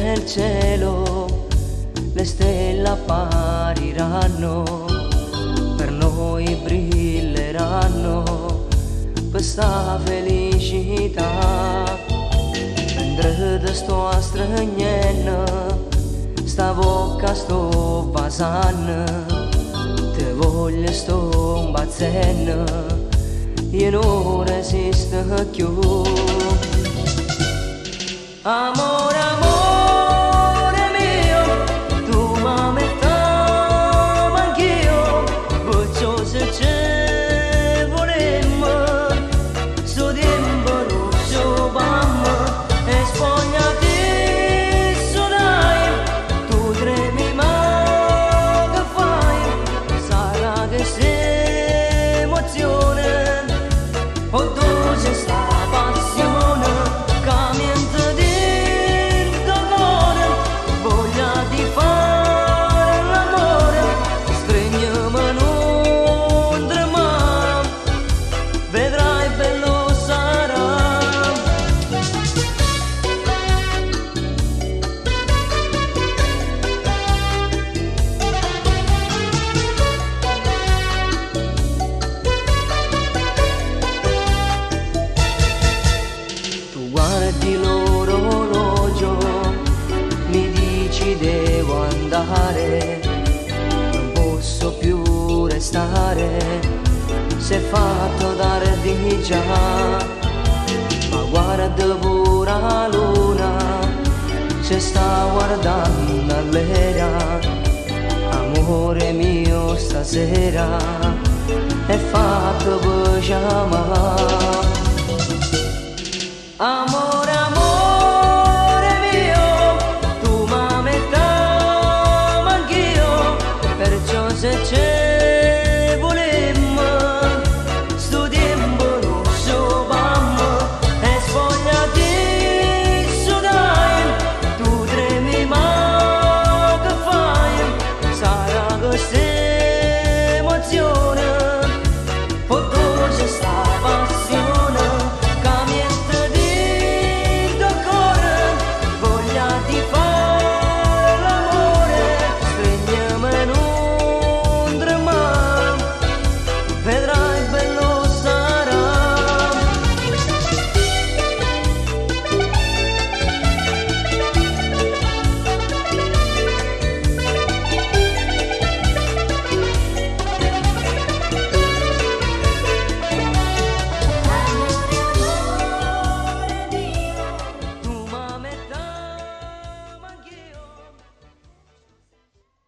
nel cielo le stelle appariranno, per noi brilleranno questa felicità. Mentre te sto a straniendo, sta bocca sto basando, te voglio sto bazzendo, io non resisto più. Amore, amore mio, tu m'amettavo anch'io, perciò se ci volemmo, sto tempo non giovammo, e spogliati sudai, tu tremi ma che fai, sarà che sei emozione, o tu sei sta passione, cambiando guardi l'orologio, mi dici devo andare, non posso più restare, si è fatto tardi già, ma guarda pure la luna, ci sta guardando all'era, amore mio stasera è fatto per chiamare. Amor